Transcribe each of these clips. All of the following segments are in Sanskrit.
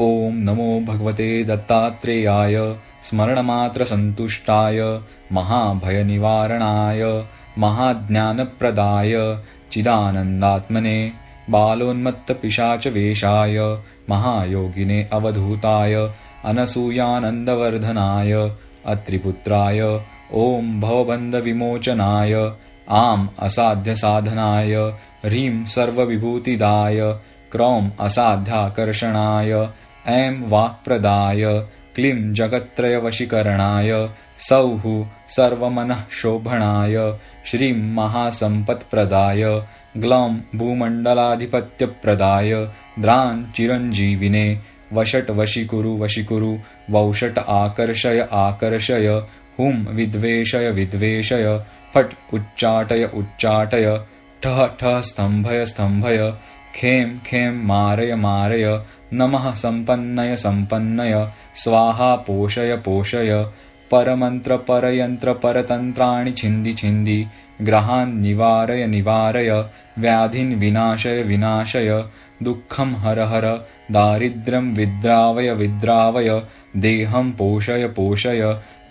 ॐ नमो भगवते दत्तात्रेयाय स्मरणमात्रसन्तुष्टाय महाभयनिवारणाय महाज्ञानप्रदाय चिदानन्दात्मने बालोन्मत्तपिशाचवेषाय महायोगिने अवधूताय अनसूयानन्दवर्धनाय अत्रिपुत्राय ॐ भवबन्धविमोचनाय आम् असाध्यसाधनाय ह्रीं सर्वविभूतिदाय क्रौं असाध्याकर्षणाय ऐं वाक्प्रदाय क्लीं जगत्त्रयवशीकरणाय सौः सर्वमनःशोभणाय श्रीं महासम्पत्प्रदाय ग्लौं भूमण्डलाधिपत्यप्रदाय द्रां चिरञ्जीविने वषट् वशीकुरु वौषट् आकर्षय आकर्षय हुं विद्वेषय विद्वेषय फट् उच्चाटय ठः ठः स्तम्भय स्तम्भय खें खें मारय मारय नमः सम्पन्नय सम्पन्नय स्वाहा पोषय पोषय परमन्त्र परयन्त्र परतन्त्राणि छिन्दि छिन्दि ग्रहान् निवारय निवारय व्याधिन् विनाशय विनाशय दुःखं हर हर दारिद्र्यं विद्रावय विद्रावय देहं पोषय पोषय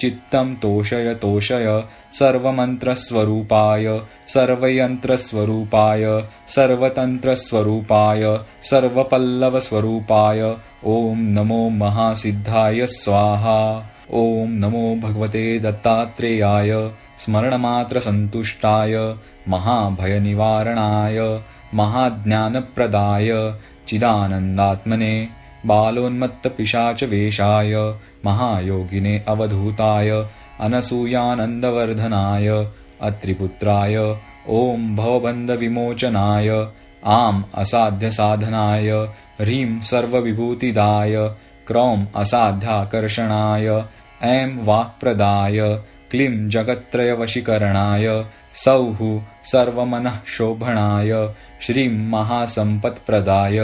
चित्तं तोषय तोषय सर्वमन्त्रस्वरूपाय सर्वयन्त्रस्वरूपाय सर्वतन्त्रस्वरूपाय सर्वपल्लवस्वरूपाय ॐ नमो महासिद्धाय स्वाहा। ॐ नमो भगवते दत्तात्रेयाय स्मरणमात्रसन्तुष्टाय महाभयनिवारणाय महाज्ञानप्रदाय चिदानन्दात्मने बालोन्मत्तपिशाचवेषाय महायोगिने अवधूताय अनसूयानन्दवर्धनाय अत्रिपुत्राय ॐ भवबन्धविमोचनाय आम् असाध्यसाधनाय ह्रीं सर्वविभूतिदाय क्रौं असाध्याकर्षणाय ऐं वाक्प्रदाय क्लीं जगत्त्रयवशीकरणाय सौः सर्वमनःशोभणाय श्रीं महासम्पत्प्रदाय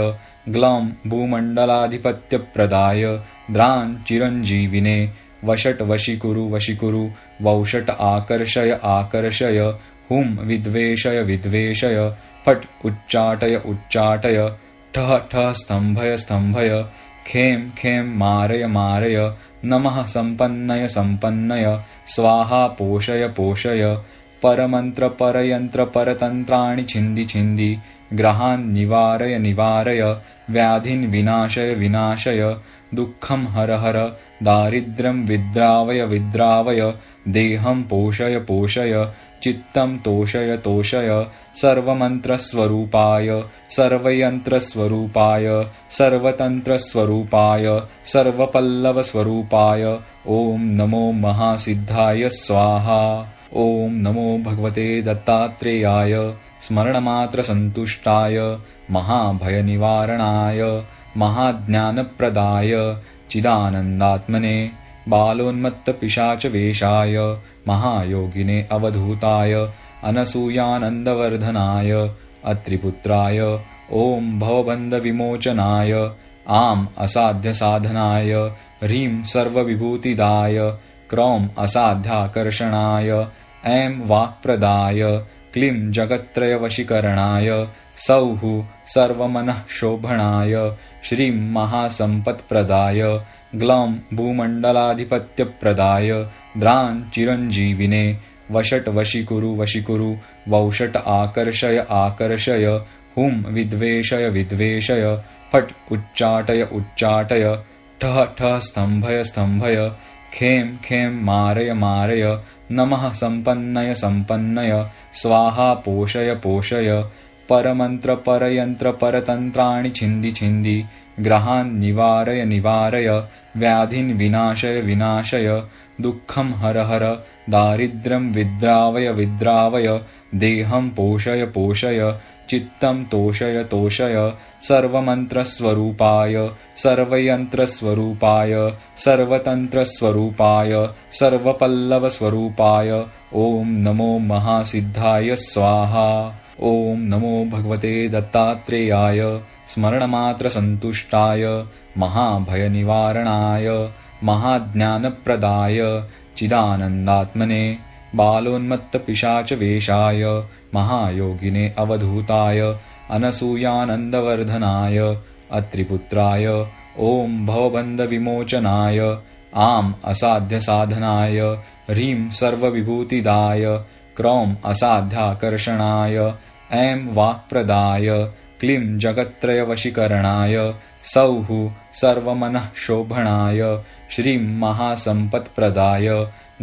ग्लौं भूमण्डलाधिपत्यप्रदाय द्रां चिरञ्जीविने वषट् वशीकुरु वौषट् आकर्षय आकर्षय हुं विद्वेषय विद्वेषय फट् उच्चाटय ठः ठः स्तम्भय स्तम्भय खें खें मारय मारय नमः सम्पन्नय सम्पन्नय स्वाहा पोषय पोषय परमन्त्र परयन्त्र परतन्त्राणि छिन्दि छिन्दि ग्रहान् निवारय निवारय व्याधिन् विनाशय विनाशय दुःखं हर हर दारिद्र्यं विद्रावय विद्रावय देहं पोषय पोषय चित्तं तोषय तोषय सर्वमन्त्रस्वरूपाय सर्वयन्त्रस्वरूपाय सर्वतन्त्रस्वरूपाय सर्वपल्लवस्वरूपाय ॐ नमो महासिद्धाय स्वाहा। ॐ नमो भगवते दत्तात्रेयाय स्मरणमात्रसन्तुष्टाय महाभयनिवारणाय महाज्ञानप्रदाय चिदानन्दात्मने बालोन्मत्तपिशाचवेषाय महायोगिने अवधूताय अनसूयानन्दवर्धनाय अत्रिपुत्राय ॐ भवबन्धविमोचनाय आम् असाध्यसाधनाय ह्रीं सर्वविभूतिदाय क्रौं असाध्याकर्षणाय ऐं वाक्प्रदाय क्लीं जगत्त्रयवशीकरणाय सौः सर्वमनःशोभणाय श्रीं महासम्पत्प्रदाय ग्लौं भूमण्डलाधिपत्यप्रदाय द्रां चिरञ्जीविने वषट् वशीकुरु वौषट् आकर्षय आकर्षय हुं विद्वेषय विद्वेषय फट् उच्चाटय ठः ठः स्तम्भय स्तम्भय खें खें मारय मारय नमः सम्पन्नय सम्पन्नय स्वाहा पोषय पोषय परमन्त्र परयन्त्र परतन्त्राणि छिन्दि छिन्दि ग्रहान् निवारय निवारय व्याधिन् विनाशय विनाशय दुःखं हर हर दारिद्र्यं विद्रावय विद्रावय देहं पोषय पोषय चित्तं तोषय तोषय सर्वमन्त्रस्वरूपाय सर्वयन्त्रस्वरूपाय सर्वतन्त्रस्वरूपाय सर्वपल्लवस्वरूपाय ॐ नमो महासिद्धाय स्वाहा। ॐ नमो भगवते दत्तात्रेयाय स्मरणमात्रसन्तुष्टाय महाभयनिवारणाय महाज्ञानप्रदाय चिदानन्दात्मने बालोन्मत्तपिशाचवेषाय महायोगिने अवधूताय अनसूयानन्दवर्धनाय अत्रिपुत्राय ॐ भवबन्धविमोचनाय आम् असाध्यसाधनाय ह्रीं सर्वविभूतिदाय क्रौं असाध्याकर्षणाय ऐं वाक्प्रदाय क्लीं जगत्त्रयवशीकरणाय सौः सर्वमनःशोभणाय श्रीं महासम्पत्प्रदाय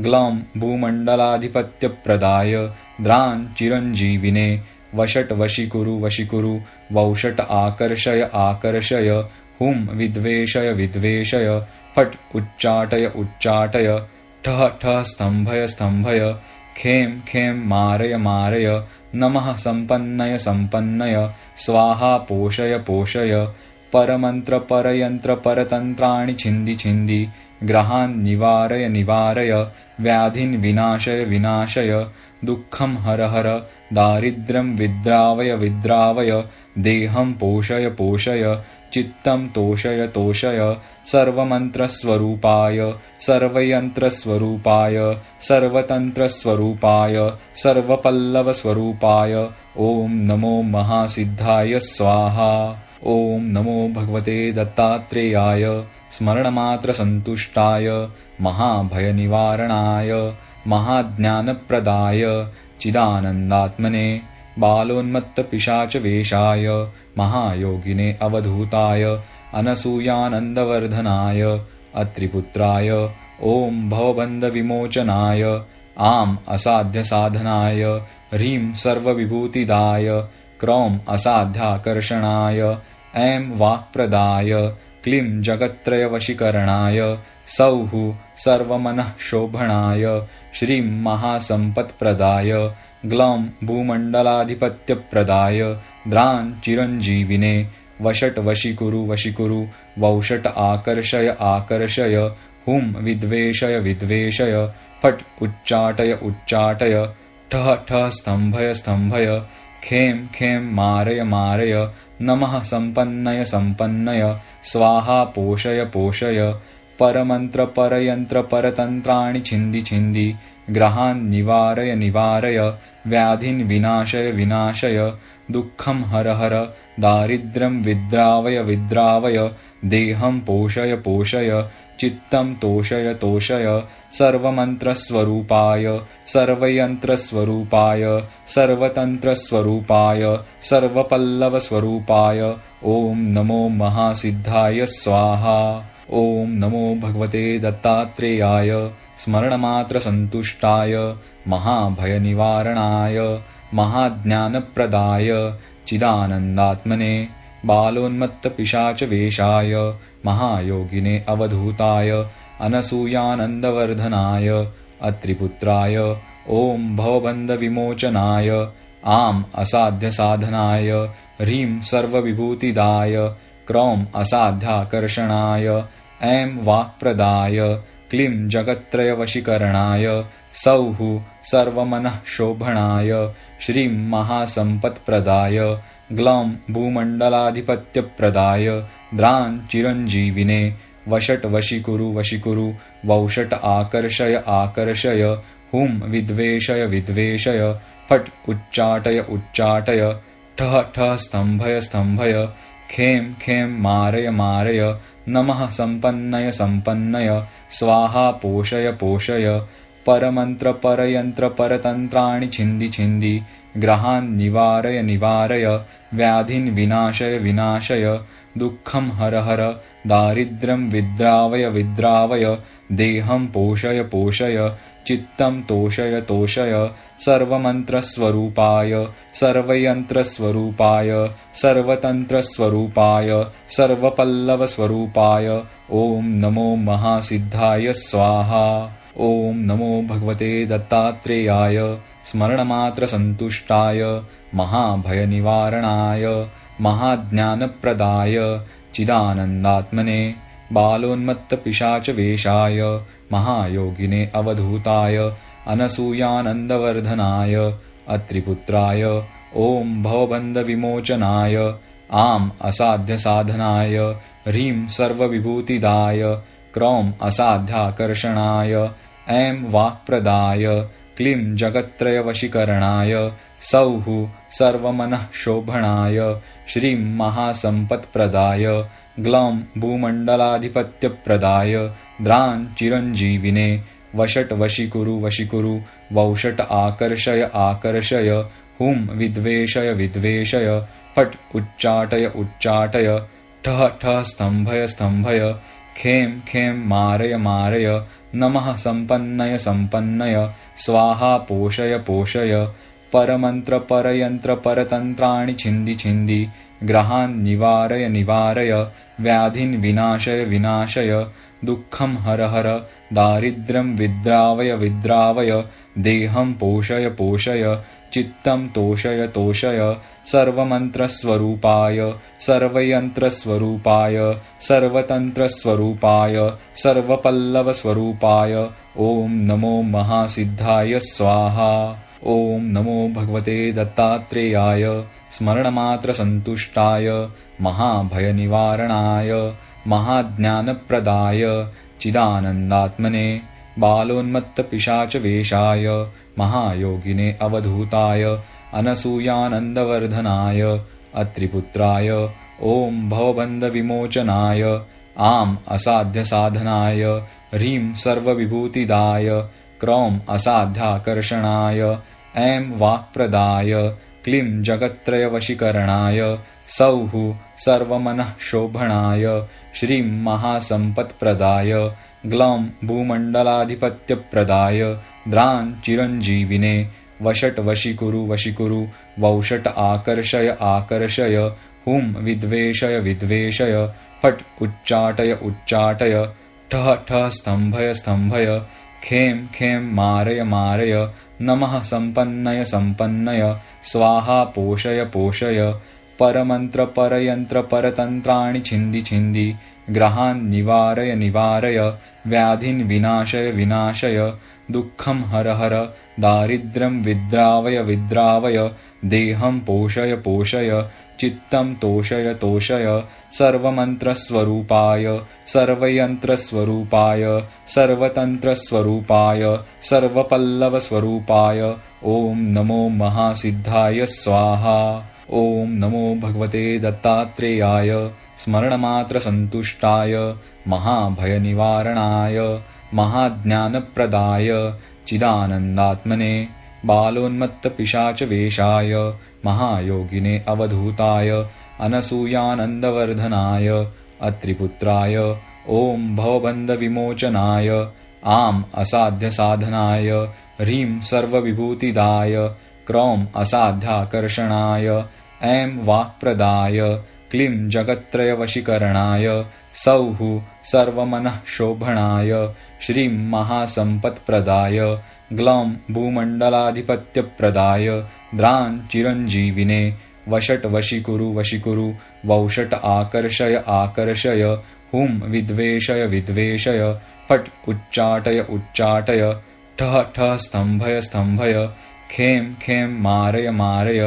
ग्लौं भूमण्डलाधिपत्यप्रदाय द्रां चिरञ्जीविने वषट् वशीकुरु वौषट् आकर्षय आकर्षय हुं विद्वेषय विद्वेषय फट् उच्चाटय ठः ठः स्तम्भय स्तम्भय खें खें मारय मारय नमः सम्पन्नय सम्पन्नय स्वाहा पोषय पोषय परमन्त्र परयन्त्र परतन्त्राणि छिन्दि छिन्दि ग्रहान् निवारय निवारय व्याधिन् विनाशय विनाशय दुःखं हर हर दारिद्र्यं विद्रावय विद्रावय देहं पोषय पोषय चित्तं तोषय तोषय सर्वमन्त्रस्वरूपाय सर्वयन्त्रस्वरूपाय सर्वतन्त्रस्वरूपाय सर्वपल्लवस्वरूपाय ॐ नमो महासिद्धाय स्वाहा। ॐ नमो भगवते दत्तात्रेयाय स्मरणमात्रसन्तुष्टाय महाभयनिवारणाय महाज्ञानप्रदाय चिदानन्दात्मने बालोन्मत्तपिशाचवेषाय महायोगिने अवधूताय अनसूयानन्दवर्धनाय अत्रिपुत्राय ॐ भवबन्धविमोचनाय आम् असाध्यसाधनाय ह्रीं सर्वविभूतिदाय क्रौं असाध्याकर्षणाय ऐं वाक्प्रदाय क्लीं जगत्त्रयवशीकरणाय सौः सर्वमनःशोभणाय श्रीं महासम्पत्प्रदाय ग्लौं भूमण्डलाधिपत्यप्रदाय द्रां चिरञ्जीविने वषट् वशीकुरु वौषट् आकर्षय आकर्षय हुं विद्वेषय विद्वेषय फट् उच्चाटय ठः ठः स्तम्भय स्तम्भय खें खें मारय मारय नमः सम्पन्नय सम्पन्नय स्वाहा पोषय पोषय परमन्त्र परयन्त्र परतन्त्राणि छिन्दि छिन्दि ग्रहान् निवारय निवारय व्याधिन् विनाशय विनाशय दुःखं हर हर दारिद्र्यं विद्रावय विद्रावय देहं पोषय पोषय चित्तं तोषय तोषय सर्वमन्त्रस्वरूपाय सर्वयन्त्रस्वरूपाय सर्वतन्त्रस्वरूपाय सर्वपल्लवस्वरूपाय ॐ नमो महासिद्धाय स्वाहा। ॐ नमो भगवते दत्तात्रेयाय स्मरणमात्रसन्तुष्टाय महाभयनिवारणाय महाज्ञानप्रदाय चिदानन्दात्मने बालोन्मत्तपिशाचवेषाय महायोगिने अवधूताय अनसूयानन्दवर्धनाय अत्रिपुत्राय ॐ भवबन्धविमोचनाय आम् असाध्यसाधनाय ह्रीं सर्वविभूतिदाय क्रौं असाध्याकर्षणाय ऐं वाक्प्रदाय क्लीं जगत्त्रयवशीकरणाय सौः सर्वमनःशोभणाय श्रीं महासम्पत्प्रदाय ग्लौं भूमण्डलाधिपत्यप्रदाय द्रां चिरञ्जीविने वषट् वशीकुरु वौषट् आकर्षय आकर्षय हुं विद्वेषय विद्वेषय फट् उच्चाटय ठः ठः स्तम्भय स्तम्भय खें खें मारय मारय नमः सम्पन्नय सम्पन्नय स्वाहा पोषय पोषय परमन्त्र परयन्त्र परतन्त्राणि छिन्दि छिन्दि ग्रहान् निवारय निवारय व्याधिन् विनाशय विनाशय दुःखं हर हर दारिद्र्यं विद्रावय विद्रावय देहं पोषय पोषय चित्तं तोषय तोषय सर्वमन्त्रस्वरूपाय सर्वयन्त्रस्वरूपाय सर्वतन्त्रस्वरूपाय सर्वपल्लवस्वरूपाय ॐ नमो महासिद्धाय स्वाहा। ॐ नमो भगवते दत्तात्रेयाय स्मरणमात्रसन्तुष्टाय महाभयनिवारणाय महाज्ञानप्रदाय चिदानन्दात्मने बालोन्मत्तपिशाचवेषाय महायोगिने अवधूताय अनसूयानन्दवर्धनाय अत्रिपुत्राय ॐ भवबन्धविमोचनाय आम् असाध्यसाधनाय ह्रीं सर्वविभूतिदाय क्रौं असाध्याकर्षणाय ऐं वाक्प्रदाय क्लीं जगत्त्रयवशीकरणाय सौः सर्वमनः शोभणाय श्रीं महासम्पत्प्रदाय ग्लौं भूमण्डलाधिपत्यप्रदाय द्रां चिरञ्जीविने वषट् वशीकुरु वशीकुरु वौषट् आकर्षय आकर्षय हुं विद्वेषय विद्वेषय फट् उच्चाटय उच्चाटय ठः ठः स्तम्भय स्तम्भय खें खें मारय मारय नमः सम्पन्नय सम्पन्नय स्वाहा पोषय पोषय परमन्त्र परयन्त्र परतन्त्राणि छिन्दि छिन्दि ग्रहान् निवारय निवारय व्याधिन् विनाशय विनाशय दुःखं हर हर दारिद्र्यं विद्रावय विद्रावय देहं पोषय पोषय चित्तं तोषय तोषय सर्वमन्त्रस्वरूपाय सर्वयन्त्रस्वरूपाय सर्वतन्त्रस्वरूपाय सर्वपल्लवस्वरूपाय ॐ नमो महासिद्धाय स्वाहा। ॐ नमो भगवते दत्तात्रेयाय स्मरणमात्रसन्तुष्टाय महाभयनिवारणाय महाज्ञानप्रदाय चिदानन्दात्मने बालोन्मत्तपिशाचवेषाय महायोगिने अवधूताय अनसूयानन्दवर्धनाय अत्रिपुत्राय ॐ भवबन्धविमोचनाय आम् असाध्यसाधनाय ह्रीं सर्वविभूतिदाय क्रौं असाध्याकर्षणाय ऐं वाक्प्रदाय क्लीं जगत्त्रयवशीकरणाय सौः सर्वमनः शोभणाय श्रीं महासम्पत्प्रदाय ग्लौं भूमण्डलाधिपत्यप्रदाय द्रां चिरञ्जीविने वषट् वशीकुरु वशीकुरु वौषट् आकर्षय आकर्षय हुं विद्वेषय विद्वेषय फट् उच्चाटय उच्चाटय ठः ठः स्तम्भय स्तम्भय खें खें मारय मारय नमः सम्पन्नय सम्पन्नय स्वाहा पोषय पोषय परमन्त्र परयन्त्र परतन्त्राणि छिन्दि छिन्दि ग्रहान् निवारय निवारय व्याधिन् विनाशय विनाशय दुःखं हर हर दारिद्र्यं विद्रावय विद्रावय देहं पोषय पोषय चित्तं तोषय तोषय सर्वमन्त्रस्वरूपाय सर्वयन्त्रस्वरूपाय सर्वतन्त्रस्वरूपाय सर्वपल्लवस्वरूपाय ॐ नमो महासिद्धाय स्वाहा। ॐ नमो भगवते दत्तात्रेयाय स्मरणमात्रसन्तुष्टाय महाभयनिवारणाय महाज्ञानप्रदाय चिदानन्दात्मने बालोन्मत्तपिशाचवेषाय महायोगिने अवधूताय अनसूयानन्दवर्धनाय अत्रिपुत्राय ॐ भवबन्धविमोचनाय आम् असाध्यसाधनाय ह्रीं सर्वविभूतिदाय क्रौं असाध्याकर्षणाय ऐं वाक्प्रदाय क्लीं जगत्त्रयवशीकरणाय सौः सर्वमनः शोभणाय श्रीं महासम्पत्प्रदाय ग्लौं भूमण्डलाधिपत्यप्रदाय द्रां चिरञ्जीविने वषट् वशीकुरु वशीकुरु वौषट् आकर्षय आकर्षय हुं विद्वेषय विद्वेषय फट् उच्चाटय उच्चाटय ठः ठः स्तम्भय स्तम्भय खें खें मारय मारय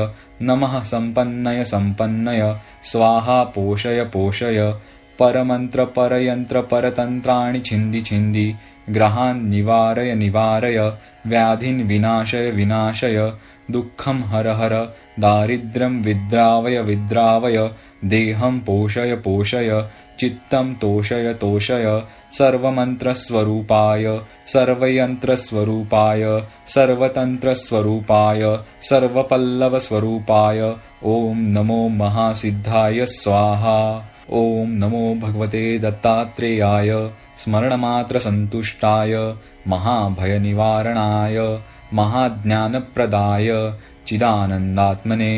नमः सम्पन्नय सम्पन्नय स्वाहा पोषय पोषय परमन्त्र परयन्त्र परतन्त्राणि छिन्दि छिन्दि ग्रहान् निवारय निवारय व्याधिन् विनाशय विनाशय दुःखं हर हर दारिद्र्यं विद्रावय विद्रावय देहं पोषय पोषय चित्तं तोषय तोषय सर्वमन्त्रस्वरूपाय सर्वयन्त्रस्वरूपाय सर्वतन्त्रस्वरूपाय सर्वपल्लवस्वरूपाय ॐ नमो महासिद्धाय स्वाहा। ॐ नमो भगवते दत्तात्रेयाय स्मरणमात्रसन्तुष्टाय महाभयनिवारणाय महाज्ञानप्रदाय चिदानन्दात्मने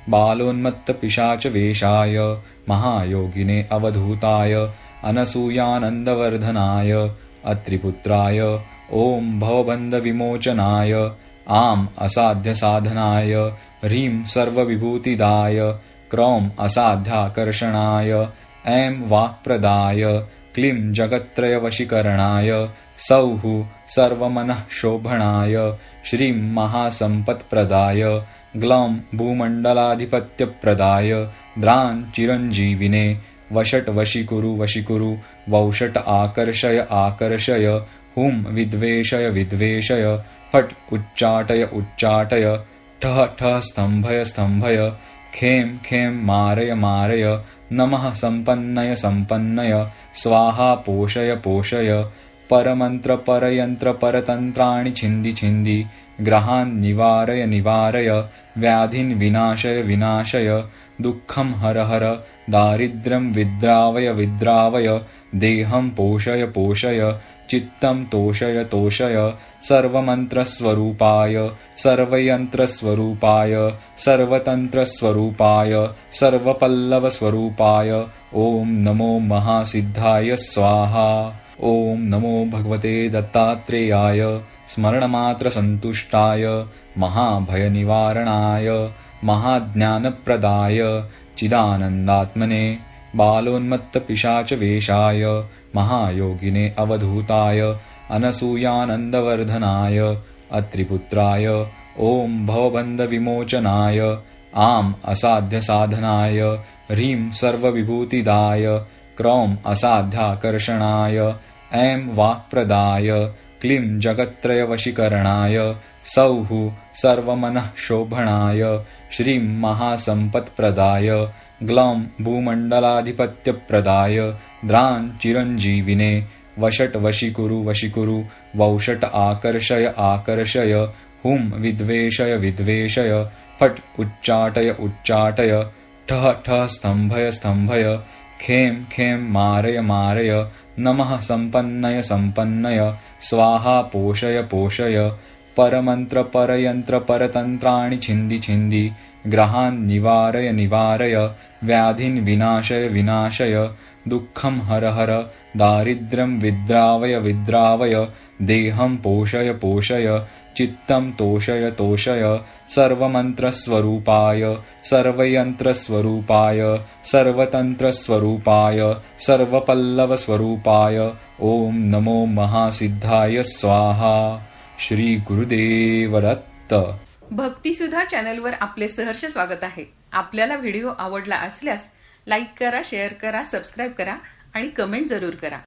बालोन्मत्तपिशाचवेषाय महायोगिने अवधूताय अनसूयानन्दवर्धनाय अत्रिपुत्राय ॐ भवबन्धविमोचनाय आम् असाध्यसाधनाय ह्रीं सर्वविभूतिदाय क्रौं असाध्याकर्षणाय ऐं वाक्प्रदाय क्लीं जगत्त्रयवशीकरणाय सौः सर्वमनः शोभणाय श्रीं महासम्पत्प्रदाय ग्लौं भूमण्डलाधिपत्यप्रदाय द्रां चिरञ्जीविने वषट् वशीकुरु वशीकुरु वौषट् आकर्षय आकर्षय हुं विद्वेषय विद्वेषय फट् उच्चाटय उच्चाटय ठः ठः स्तंभय स्तंभय खेम खेम मारय मारय नमः संपन्नय संपन्नय स्वाहा पोषय पोषय परमंत्र परयंत्र परतंत्राणि छिंदि छिंदि ग्रहान् निवारय निवारय व्याधिन् विनाशय विनाशय दुःखं हर हर दारिद्र्यं विद्रावय विद्रावय देहं पोषय पोषय चित्तं तोषय तोषय सर्वमन्त्रस्वरूपाय सर्वयन्त्रस्वरूपाय सर्वतन्त्रस्वरूपाय सर्वपल्लवस्वरूपाय ॐ नमो महासिद्धाय स्वाहा। ॐ नमो भगवते दत्तात्रेयाय स्मरणमात्रसन्तुष्टाय महाभयनिवारणाय महाज्ञानप्रदाय चिदानन्दात्मने बालोन्मत्तपिशाचवेषाय महायोगिने अवधूताय अनसूयानन्दवर्धनाय अत्रिपुत्राय ॐ भवबन्धविमोचनाय आम् असाध्यसाधनाय ह्रीं सर्वविभूतिदाय क्रौं असाध्याकर्षणाय ऐं वाक्प्रदाय क्लीं जगत्त्रयवशीकरणाय सौः सर्वमनःशोभणाय श्रीं महासम्पत्प्रदाय ग्लौं भूमण्डलाधिपत्यप्रदाय द्रां चिरञ्जीविने वषट् वशीकुरु वशीकुरु वौषट् आकर्षय आकर्षय हुं विद्वेषय विद्वेषय फट् उच्चाटय उच्चाटय ठः ठः स्तंभय स्तंभय खेम खेम मारय मारय नमः संपन्नय संपन्नय स्वाहा पोषय पोषय परमंत्र परयंत्र परतंत्राणि छिंदि छिंदि ग्रहान् निवारय निवारय व्याधिन् विनाशय विनाशय दुःखं हर हर दारिद्र्यं विद्रावय विद्रावय देहं पोषय पोषय चित्तं तोषय तोषय सर्वमन्त्रस्वरूपाय सर्वयन्त्रस्वरूपाय सर्वतन्त्रस्वरूपाय सर्वपल्लवस्वरूपाय ॐ नमो महासिद्धाय स्वाहा। श्री गुरुदेव दत्त। भक्तिसुधा चॅनलवर आपले सहर्ष स्वागत आहे। आपल्याला व्हिडिओ आवडला असल्यास लाईक करा, शेअर करा, सबस्क्राईब करा आणि कमेंट जरूर करा।